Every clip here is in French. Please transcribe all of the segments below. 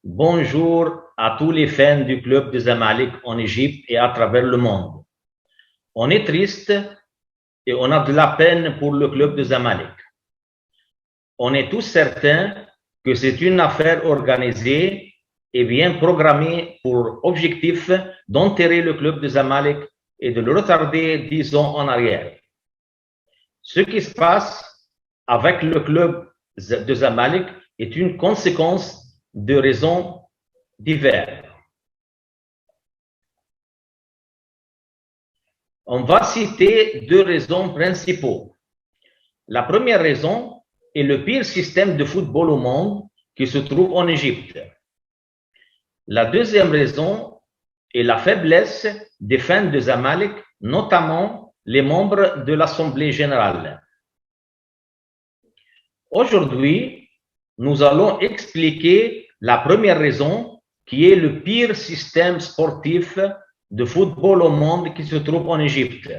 Bonjour à tous les fans du club de Zamalek en Égypte et à travers le monde. On est triste et on a de la peine pour le club de Zamalek. On est tous certains que c'est une affaire organisée et bien programmée pour objectif d'enterrer le club de Zamalek et de le retarder 10 ans en arrière. Ce qui se passe avec le club de Zamalek est une conséquence de raisons diverses. On va citer deux raisons principales. La première raison est le pire système de football au monde qui se trouve en Égypte. La deuxième raison est la faiblesse des fans de Zamalek, notamment les membres de l'Assemblée générale. Aujourd'hui, nous allons expliquer la première raison qui est le pire système sportif de football au monde qui se trouve en Égypte,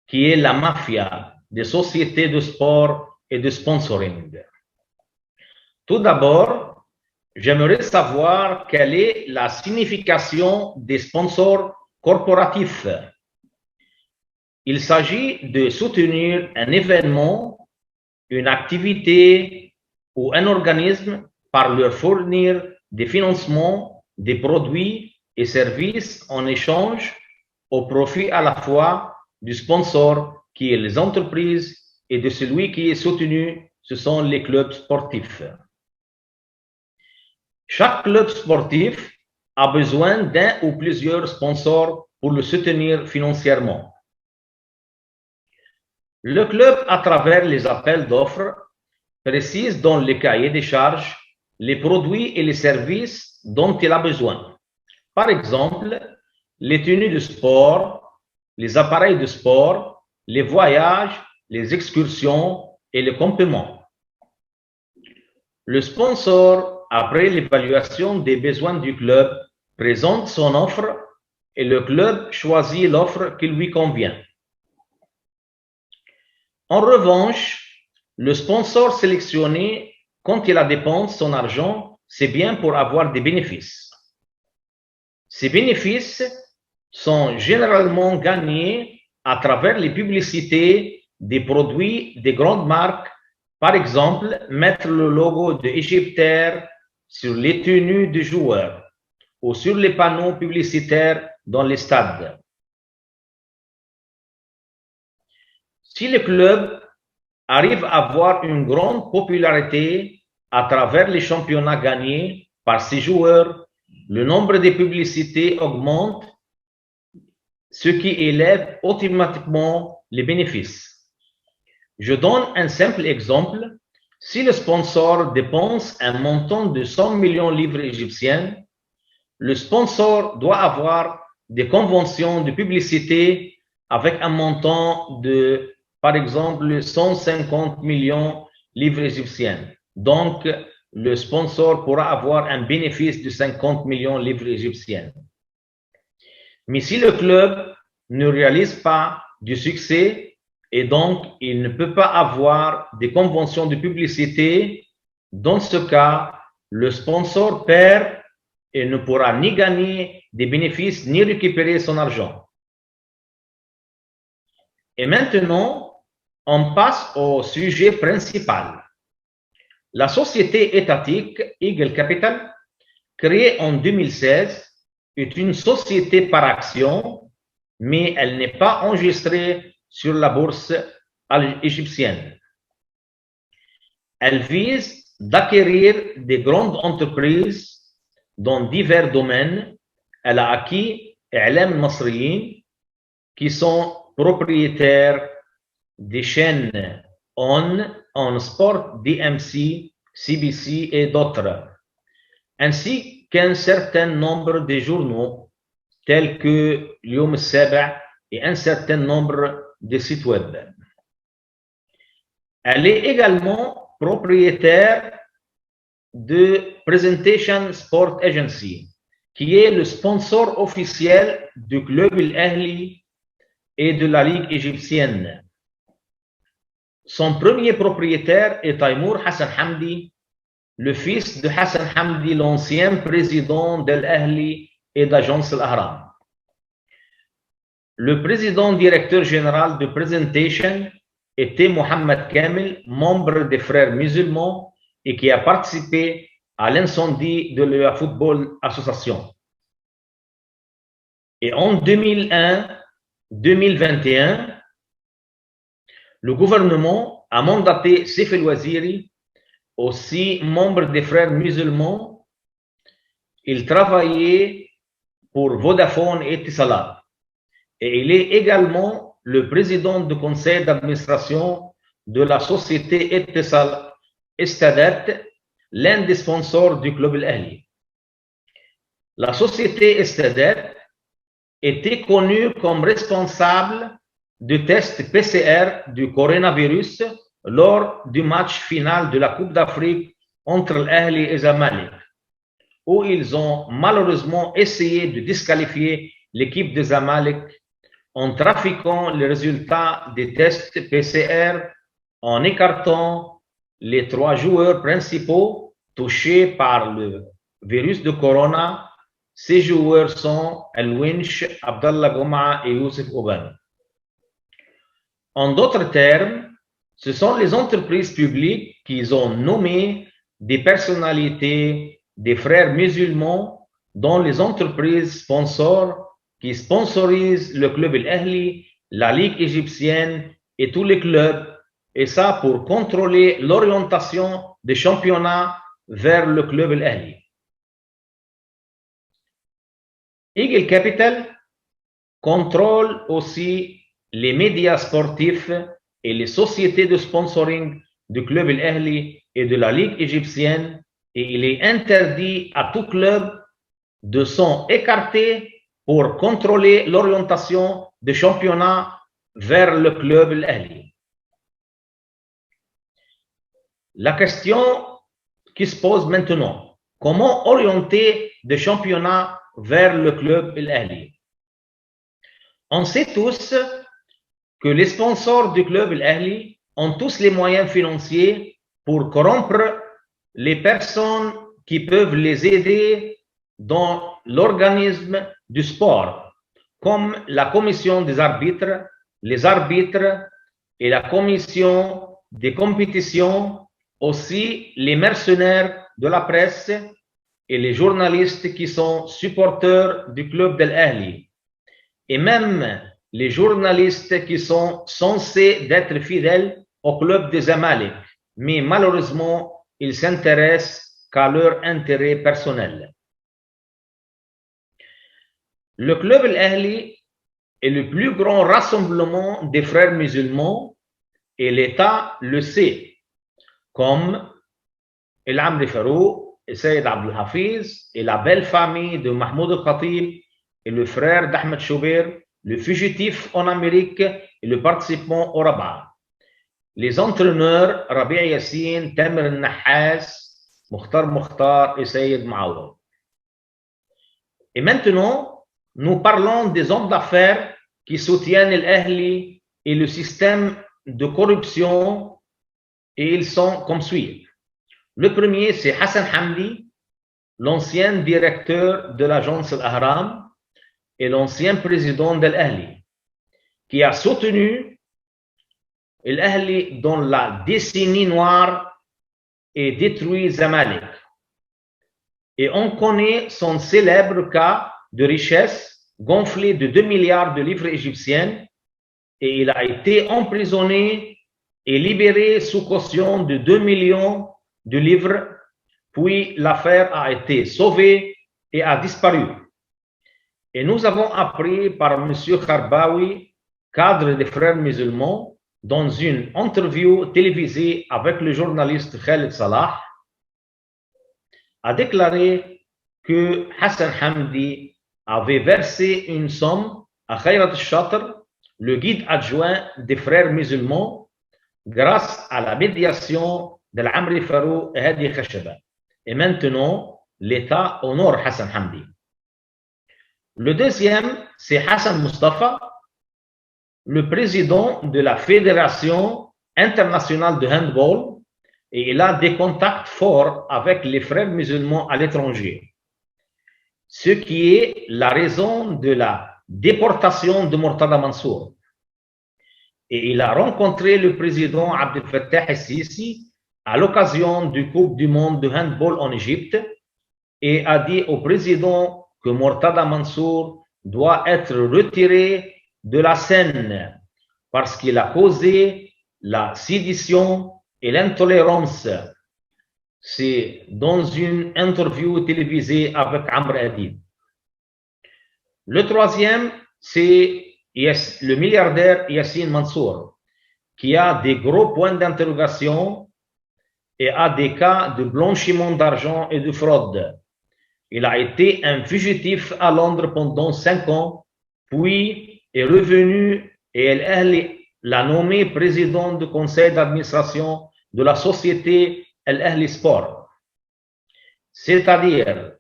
qui est la mafia des sociétés de sport et de sponsoring. Tout d'abord, j'aimerais savoir quelle est la signification des sponsors corporatifs. Il s'agit de soutenir un événement, une activité ou un organisme par leur fournir des financements, des produits et services en échange au profit à la fois du sponsor qui est les entreprises et de celui qui est soutenu, ce sont les clubs sportifs. Chaque club sportif a besoin d'un ou plusieurs sponsors pour le soutenir financièrement. Le club, à travers les appels d'offres, précise dans les cahiers des charges les produits et les services dont il a besoin. Par exemple, les tenues de sport, les appareils de sport, les voyages, les excursions et les compléments. Le sponsor, après l'évaluation des besoins du club, présente son offre et le club choisit l'offre qui lui convient. En revanche, le sponsor sélectionné, quand il a dépensé son argent, c'est bien pour avoir des bénéfices. Ces bénéfices sont généralement gagnés à travers les publicités des produits des grandes marques. Par exemple, mettre le logo de Égyptaire sur les tenues des joueurs ou sur les panneaux publicitaires dans les stades. Si le club arrive à avoir une grande popularité à travers les championnats gagnés par ses joueurs, le nombre de publicités augmente, ce qui élève automatiquement les bénéfices. Je donne un simple exemple. Si le sponsor dépense un montant de 100 millions de livres égyptiennes, le sponsor doit avoir des conventions de publicité avec un montant de, par exemple, 150 millions de livres égyptiennes. Donc, le sponsor pourra avoir un bénéfice de 50 millions de livres égyptiennes. Mais si le club ne réalise pas du succès et donc il ne peut pas avoir des conventions de publicité, dans ce cas, le sponsor perd et ne pourra ni gagner des bénéfices ni récupérer son argent. Et maintenant, on passe au sujet principal. La société étatique Eagle Capital, créée en 2016, est une société par action, mais elle n'est pas enregistrée sur la bourse égyptienne. Elle vise d'acquérir des grandes entreprises dans divers domaines. Elle a acquis I'lam Masriyin, qui sont propriétaires des chaînes On Sport, DMC, CBC et d'autres, ainsi qu'un certain nombre de journaux tels que Yom Saba et un certain nombre de sites web. Elle est également propriétaire de Presentation Sport Agency, qui est le sponsor officiel du club Al-Ahli et de la Ligue égyptienne. Son premier propriétaire est Taimour Hassan Hamdi, le fils de Hassan Hamdi, l'ancien président de l'Ahli et d'Agence Al-Ahram. Le président directeur général de Presentation était Mohamed Kamel, membre des Frères musulmans et qui a participé à l'incendie de la Football Association. Et en 2001-2021, le gouvernement a mandaté Saif El-Waziri, aussi membre des Frères musulmans. Il travaillait pour Vodafone et Etisalat. Et il est également le président du conseil d'administration de la société Etisal Estadat, l'un des sponsors du club Al-Ahli. La société Estadat était connue comme responsable du test PCR du coronavirus lors du match final de la Coupe d'Afrique entre l'Ahli et Zamalek, où ils ont malheureusement essayé de disqualifier l'équipe de Zamalek en trafiquant les résultats des tests PCR en écartant les 3 joueurs principaux touchés par le virus de corona. Ces joueurs sont El-Winch, Abdallah Gouma et Youssef Ouban. En d'autres termes, ce sont les entreprises publiques qui ont nommé des personnalités des frères musulmans dans les entreprises sponsors qui sponsorisent le club Al-Ahli, la Ligue égyptienne et tous les clubs, et ça pour contrôler l'orientation des championnats vers le club Al-Ahli. Eagle Capital contrôle aussi les médias sportifs et les sociétés de sponsoring du club Al-Ahli et de la Ligue égyptienne, et il est interdit à tout club de s'en écarter pour contrôler l'orientation des championnats vers le club Al-Ahli. La question qui se pose maintenant, comment orienter des championnats vers le club Al-Ahli? On sait tous que les sponsors du club Al-Ahli ont tous les moyens financiers pour corrompre les personnes qui peuvent les aider dans l'organisme du sport, comme la commission des arbitres, les arbitres et la commission des compétitions, aussi les mercenaires de la presse et les journalistes qui sont supporters du club d'Al-Ahli, et même les journalistes qui sont censés être fidèles au club des Zamalek, mais malheureusement, ils s'intéressent qu'à leur intérêt personnel. Le club Al-Ahli est le plus grand rassemblement des frères musulmans et l'État le sait, comme El-Amri Farouk, et Sayyid Abdel Hafiz et la belle famille de Mahmoud Al-Khatib et le frère d'Ahmed Choubeir, le fugitif en Amérique et le participant au Rabat. Les entraîneurs Rabi' Yassine, Tamer Al-Nahas, Mukhtar et Sayyid Maawad. Et maintenant, nous parlons des hommes d'affaires qui soutiennent l'Ahli et le système de corruption, et ils sont comme suit. Le premier, c'est Hassan Hamdi, l'ancien directeur de l'agence Al-Ahram et l'ancien président de l'Ahli, qui a soutenu l'Ahli dans la décennie noire et détruit Zamalek. Et on connaît son célèbre cas de richesse gonflé de 2 milliards de livres égyptiennes, et il a été emprisonné et libéré sous caution de 2 millions de livres, puis l'affaire a été sauvée et a disparu. Et nous avons appris par M. Kharbaoui, cadre des frères musulmans, dans une interview télévisée avec le journaliste Khaled Salah, a déclaré que Hassan Hamdi avait versé une somme à Khayrat al-Shatr, le guide adjoint des frères musulmans, grâce à la médiation de l'Amri Farouk et Hadi Khashaba. Et maintenant, l'État honore Hassan Hamdi. Le deuxième, c'est Hassan Mustafa, le président de la Fédération internationale de handball et il a des contacts forts avec les frères musulmans à l'étranger. Ce qui est la raison de la déportation de Murtada Mansour. Et il a rencontré le président Abdel Fattah el-Sisi à l'occasion du Coupe du monde de handball en Égypte et a dit au président que Murtada Mansour doit être retiré de la scène parce qu'il a causé la sédition et l'intolérance. C'est dans une interview télévisée avec Amr Adid. Le troisième, c'est le milliardaire Yassine Mansour, qui a des gros points d'interrogation et a des cas de blanchiment d'argent et de fraude. Il a été un fugitif à Londres pendant 5 ans, puis est revenu et El l'a nommé président du conseil d'administration de la société El Ahli Sport. C'est-à-dire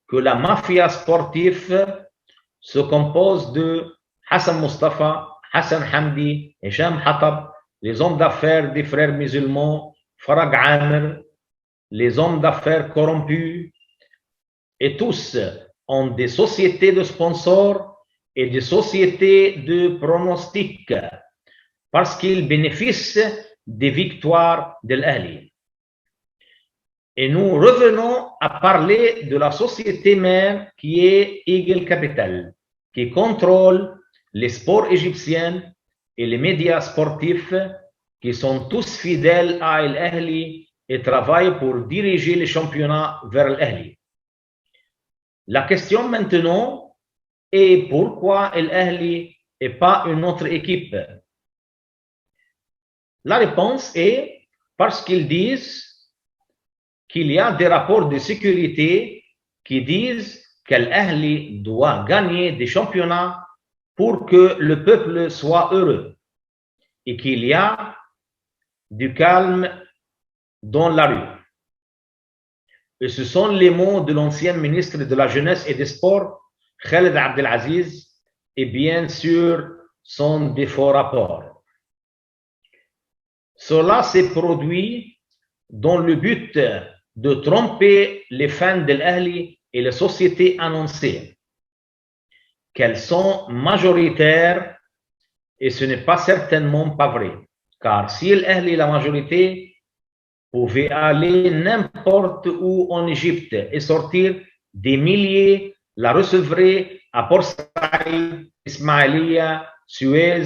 que la mafia sportive se compose de Hassan Mustafa, Hassan Hamdi, Hicham Hatab, les hommes d'affaires des frères musulmans, Farag Amr, les hommes d'affaires corrompus, et tous ont des sociétés de sponsors et des sociétés de pronostics parce qu'ils bénéficient des victoires de l'Ahli. Et nous revenons à parler de la société mère qui est Eagle Capital, qui contrôle les sports égyptiens et les médias sportifs qui sont tous fidèles à l'Ahli et travaillent pour diriger les championnats vers l'Ahli. La question maintenant est pourquoi l'Ahli et pas une autre équipe? La réponse est parce qu'ils disent qu'il y a des rapports de sécurité qui disent que l'Ahli doit gagner des championnats pour que le peuple soit heureux et qu'il y a du calme dans la rue. Et ce sont les mots de l'ancien ministre de la Jeunesse et des Sports, Khaled Abdelaziz, et bien sûr, sont des faux rapports. Cela s'est produit dans le but de tromper les fans de l'Ahli et les sociétés annoncées qu'elles sont majoritaires et ce n'est pas certainement pas vrai. Car si l'Ahli est la majorité, pouvait aller n'importe où en Égypte et sortir des milliers, la recevraient à Port Saïd, Ismaïlia, Suez,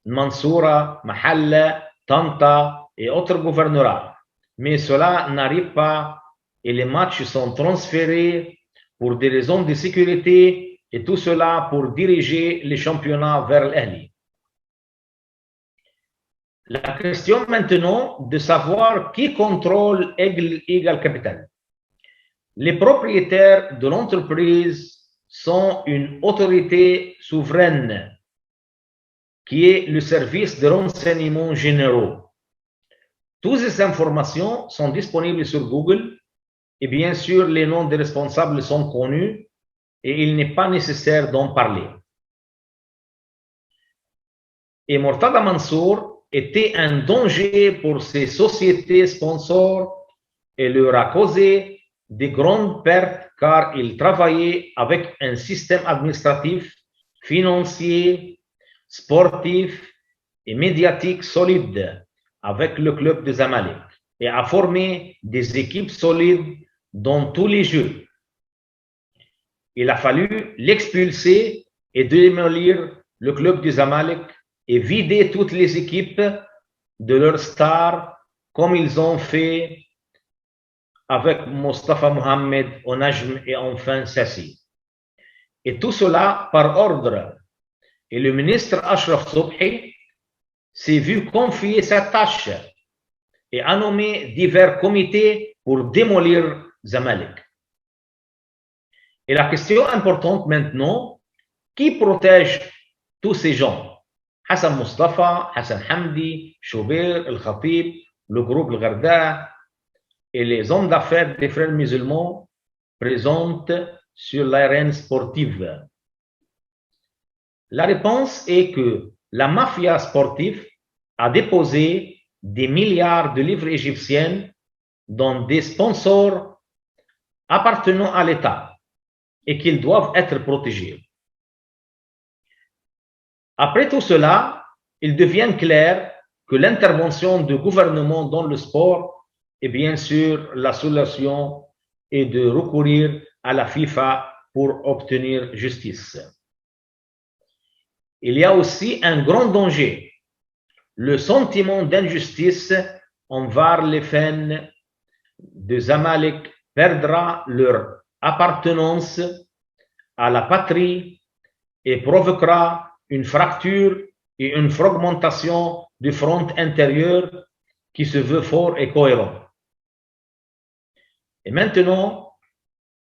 Mansoura, Mahalla, Tanta et autres gouvernorats. Mais cela n'arrive pas et les matchs sont transférés pour des raisons de sécurité et tout cela pour diriger les championnats vers l'Ahli. La question maintenant de savoir qui contrôle Eagle Capital. Les propriétaires de l'entreprise sont une autorité souveraine qui est le service de renseignements généraux. Toutes ces informations sont disponibles sur Google et bien sûr les noms des responsables sont connus et il n'est pas nécessaire d'en parler. Et Murtada Mansour était un danger pour ces sociétés sponsors et leur a causé de grandes pertes car il travaillait avec un système administratif, financier, sportif et médiatique solide avec le club de Zamalek et a formé des équipes solides dans tous les jeux. Il a fallu l'expulser et démolir le club de Zamalek et vider toutes les équipes de leurs stars comme ils ont fait avec Mustafa Mohamed, Onajm et enfin Sassi. Et tout cela par ordre. Et le ministre Ashraf Sobhi s'est vu confier cette tâche et a nommé divers comités pour démolir Zamalek. Et la question importante maintenant, qui protège tous ces gens? Hassan Mustafa, Hassan Hamdi, Choubir, El Khatib, le groupe El Gharda et les hommes d'affaires des frères musulmans présents sur l'arène sportive. La réponse est que la mafia sportive a déposé des milliards de livres égyptiennes dans des sponsors appartenant à l'État et qu'ils doivent être protégés. Après tout cela, il devient clair que l'intervention du gouvernement dans le sport est bien sûr la solution et de recourir à la FIFA pour obtenir justice. Il y a aussi un grand danger, le sentiment d'injustice envers les fans de Zamalek perdra leur appartenance à la patrie et provoquera une fracture et une fragmentation du front intérieur qui se veut fort et cohérent. Et maintenant,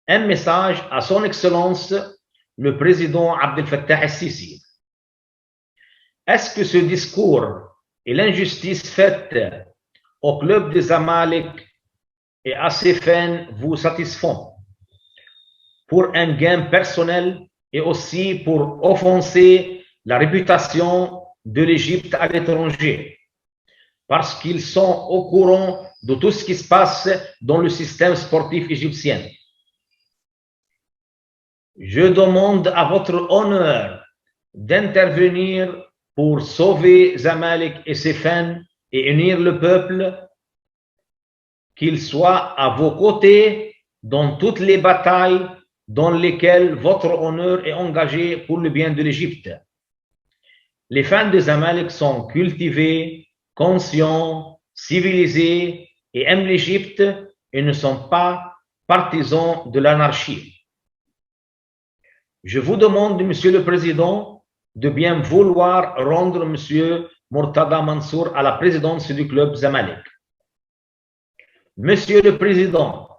un message à son Excellence, le président Abdel Fattah el-Sisi. Est-ce que ce discours et l'injustice faite au club de Zamalek et à ses fans vous satisfont pour un gain personnel et aussi pour offenser la réputation de l'Égypte à l'étranger, parce qu'ils sont au courant de tout ce qui se passe dans le système sportif égyptien? Je demande à votre honneur d'intervenir pour sauver Zamalek et ses fans et unir le peuple, qu'il soit à vos côtés dans toutes les batailles dans lesquelles votre honneur est engagé pour le bien de l'Égypte. Les fans de Zamalek sont cultivés, conscients, civilisés et aiment l'Égypte et ne sont pas partisans de l'anarchie. Je vous demande, Monsieur le Président, de bien vouloir rendre Monsieur Mortada Mansour à la présidence du club Zamalek. Monsieur le Président,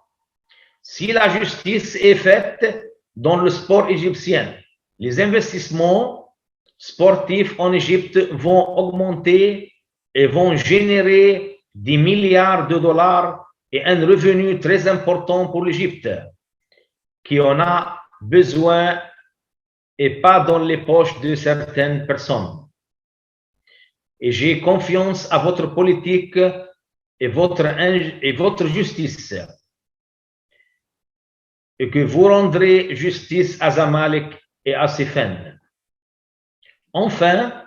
si la justice est faite dans le sport égyptien, les investissements sportifs en Égypte vont augmenter et vont générer des milliards de dollars et un revenu très important pour l'Égypte, qui en a besoin et pas dans les poches de certaines personnes. Et j'ai confiance à votre politique et votre justice, et que vous rendrez justice à Zamalek et à ses fans. Enfin,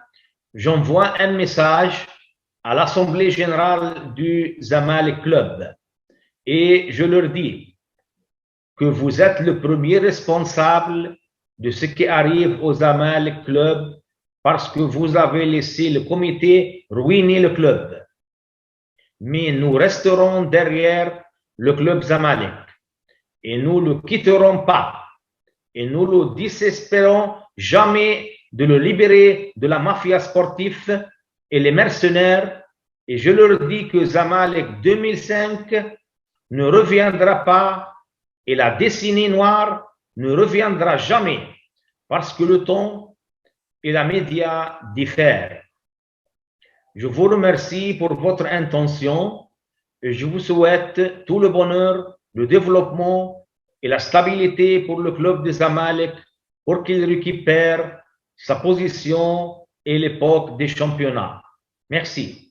j'envoie un message à l'Assemblée générale du Zamalek Club et je leur dis que vous êtes le premier responsable de ce qui arrive au Zamalek Club parce que vous avez laissé le comité ruiner le club. Mais nous resterons derrière le club Zamalek et nous ne le quitterons pas et nous ne désespérons jamais de le libérer de la mafia sportive et les mercenaires. Et je leur dis que Zamalek 2005 ne reviendra pas et la décennie noire ne reviendra jamais parce que le temps et la média diffèrent. Je vous remercie pour votre intention et je vous souhaite tout le bonheur, le développement et la stabilité pour le club de Zamalek pour qu'il récupère sa position et l'époque des championnats. Merci.